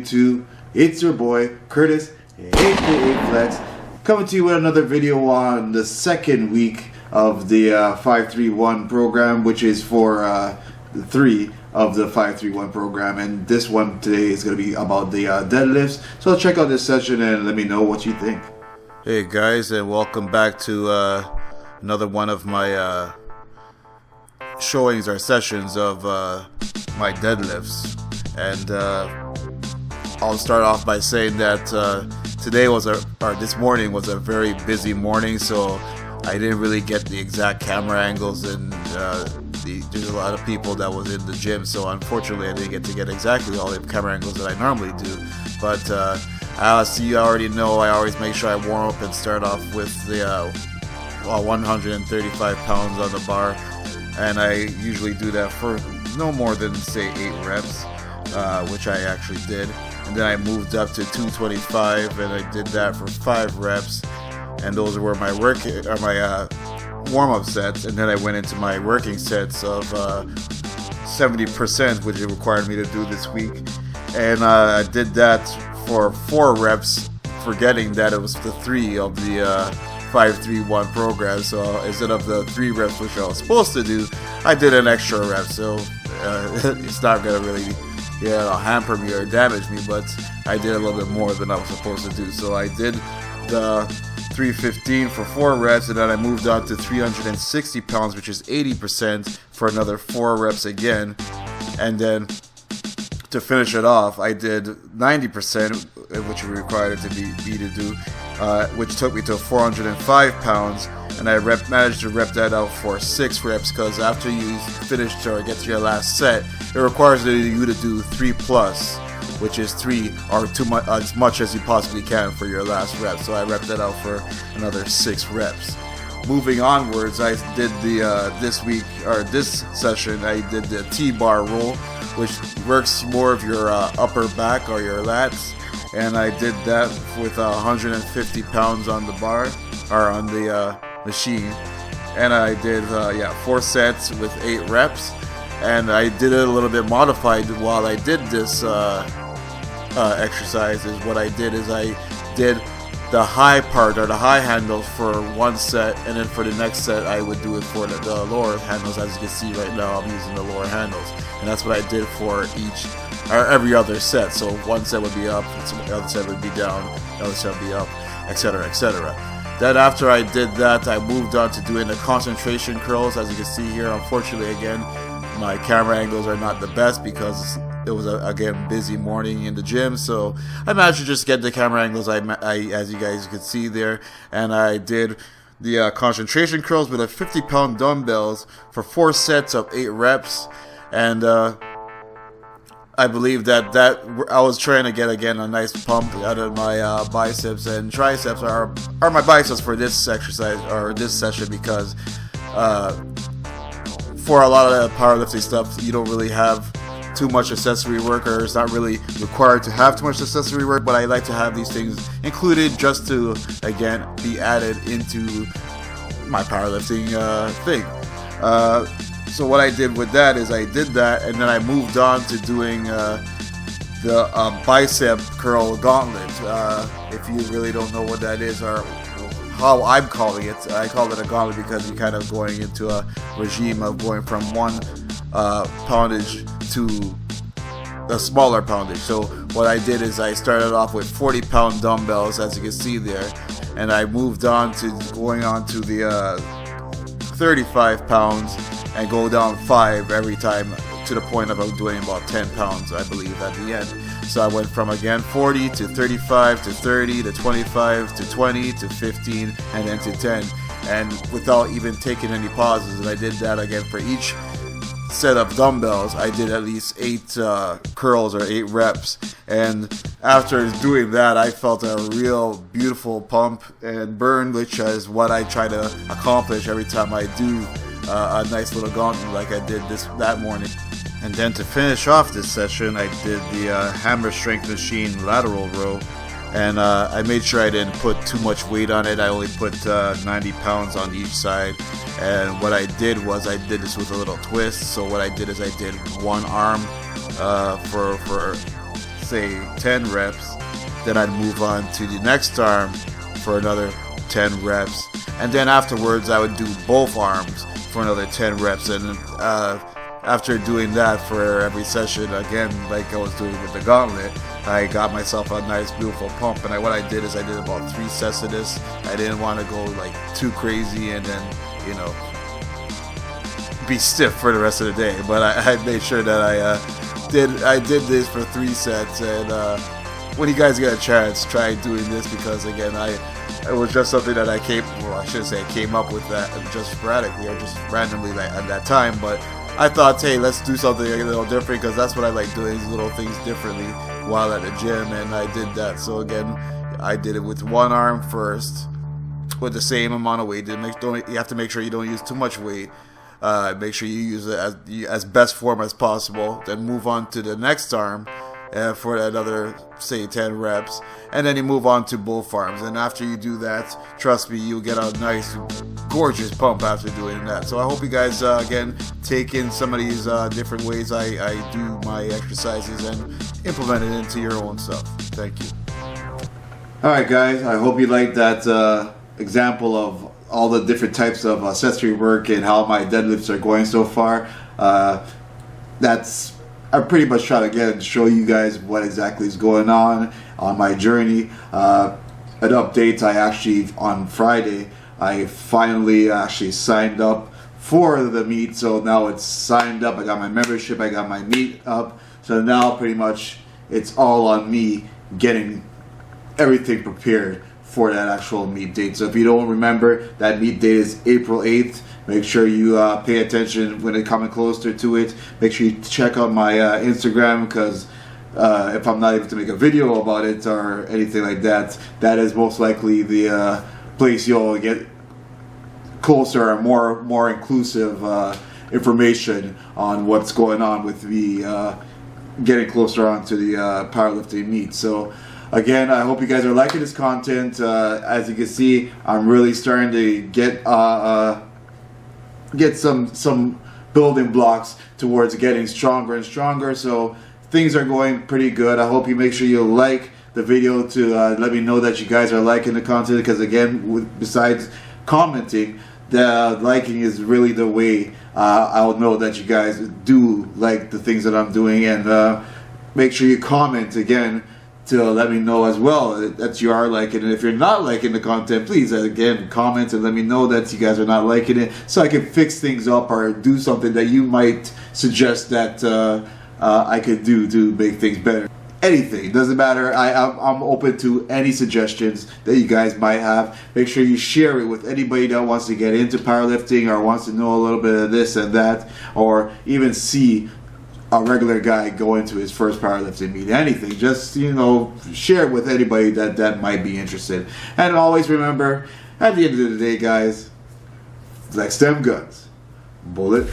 YouTube. It's your boy Curtis, aka Flex, coming to you with another video on the second week of the 531 program, which is for 3 of the 531 program, and this one today is going to be about the deadlifts. So check out this session and let me know what you think. Hey guys, and welcome back to another one of my showings or sessions of my deadlifts. And I'll start off by saying that this morning was a very busy morning, so I didn't really get the exact camera angles, and there's a lot of people that was in the gym, so unfortunately I didn't get exactly all the camera angles that I normally do. But as you already know, I always make sure I warm up and start off with the 135 pounds on the bar, and I usually do that for no more than say 8 reps, which I actually did. And then I moved up to 225, and I did that for 5 reps, and those were my warm-up sets. And then I went into my working sets of 70%, which it required me to do this week, and I did that for 4 reps, forgetting that it was the 3 of the 531 program. So instead of the 3 reps which I was supposed to do, I did an extra rep. So it's not gonna really hamper me or damage me, but I did a little bit more than I was supposed to do. So I did the 315 for 4 reps, and then I moved on to 360 pounds, which is 80%, for another 4 reps again. And then to finish it off, I did 90%, which required it to be to do, which took me to 405 pounds, and I managed to rep that out for 6 reps, because after you finish or get to your last set, it requires you to do 3 plus, which is 3 or as much as you possibly can for your last rep. So I repped that out for another 6 reps. Moving onwards, I did this session, I did the T-bar roll, which works more of your upper back or your lats, and I did that with 150 pounds on the bar or on the machine, and I did 4 sets with 8 reps, and I did it a little bit modified while I did this exercise. What I did is I did the high part or the high handles for 1 set, and then for the next set I would do it for the lower handles. As you can see right now, I'm using the lower handles, and that's what I did for every other set. So 1 set would be up, the other set would be down, the other set would be up, etc., etc. Then after I did that, I moved on to doing the concentration curls. As you can see here, unfortunately again, my camera angles are not the best because it was again busy morning in the gym, so I managed to just get the camera angles as you guys can see there, and I did the concentration curls with a 50-pound dumbbells for 4 sets of 8 reps, and I believe that I was trying to get again a nice pump out of my biceps and triceps, or my biceps for this exercise or this session, because for a lot of powerlifting stuff you don't really have too much accessory work, or it's not really required to have too much accessory work, but I like to have these things included just to again be added into my powerlifting thing. So what I did with that is I did that, and then I moved on to doing the bicep curl gauntlet. If you really don't know what that is, or how I'm calling it, I call it a gauntlet because you're kind of going into a regime of going from 1 poundage to a smaller poundage. So what I did is I started off with 40-pound dumbbells, as you can see there, and I moved on to going on to the 35 pounds and go down 5 every time, to the point of doing about 10 pounds, I believe, at the end. So I went from again 40 to 35 to 30 to 25 to 20 to 15 and then to 10, and without even taking any pauses. And I did that again for each set of dumbbells. I did at least 8 curls or 8 reps, and after doing that I felt a real beautiful pump and burn, which is what I try to accomplish every time I do a nice little gauntlet like I did that morning. And then to finish off this session, I did the hammer strength machine lateral row, and I made sure I didn't put too much weight on it. I only put 90 pounds on each side, and what I did was I did this with a little twist. So what I did is I did one arm for say 10 reps. Then I'd move on to the next arm for another 10 reps. And then afterwards, I would do both arms for another 10 reps. And after doing that for every session, again, like I was doing with the gauntlet, I got myself a nice, beautiful pump. And what I did is I did about 3 sets of this. I didn't want to go like too crazy and then, you know, be stiff for the rest of the day. But I made sure that I did this for 3 sets. And when you guys get a chance, try doing this, because again, it was just something that I came up with that just sporadically or just randomly at that time. But I thought, hey, let's do something a little different, because that's what I like doing, is little things differently while at the gym, and I did that. So again, I did it with one arm first with the same amount of weight. You have to make sure you don't use too much weight. Make sure you use it as best form as possible. Then move on to the next arm for another, say, 10 reps, and then you move on to both arms. And after you do that, trust me, you'll get a nice, gorgeous pump after doing that. So I hope you guys again take in some of these different ways I do my exercises and implement it into your own stuff. Thank you. All right, guys, I hope you liked that example of all the different types of accessory work and how my deadlifts are going so far. I pretty much try to get and show you guys what exactly is going on my journey. An update, I actually, on Friday, I finally actually signed up for the meet. So now it's signed up. I got my membership, I got my meet up. So now pretty much it's all on me getting everything prepared for that actual meet date. So if you don't remember, that meet date is April 8th. Make sure you pay attention when it's coming closer to it. Make sure you check out my Instagram, because if I'm not able to make a video about it or anything like that, that is most likely the place you'll get closer and more inclusive information on what's going on with me getting closer on to the powerlifting meet. So again, I hope you guys are liking this content. As you can see, I'm really starting to get some building blocks towards getting stronger and stronger. So things are going pretty good. I hope you make sure you like the video to let me know that you guys are liking the content, because again, besides commenting, the liking is really the way I'll know that you guys do like the things that I'm doing. And make sure you comment again to let me know as well that you are liking it. If you're not liking the content, please again comment and let me know that you guys are not liking it, so I can fix things up or do something that you might suggest that I could do to make things better. Anything, doesn't matter. I'm open to any suggestions that you guys might have. Make sure you share it with anybody that wants to get into powerlifting or wants to know a little bit of this and that, or even see a regular guy go into his first powerlifting meet. Anything, just, you know, share it with anybody that might be interested. And always remember, at the end of the day, guys, flex them guns. Bullet.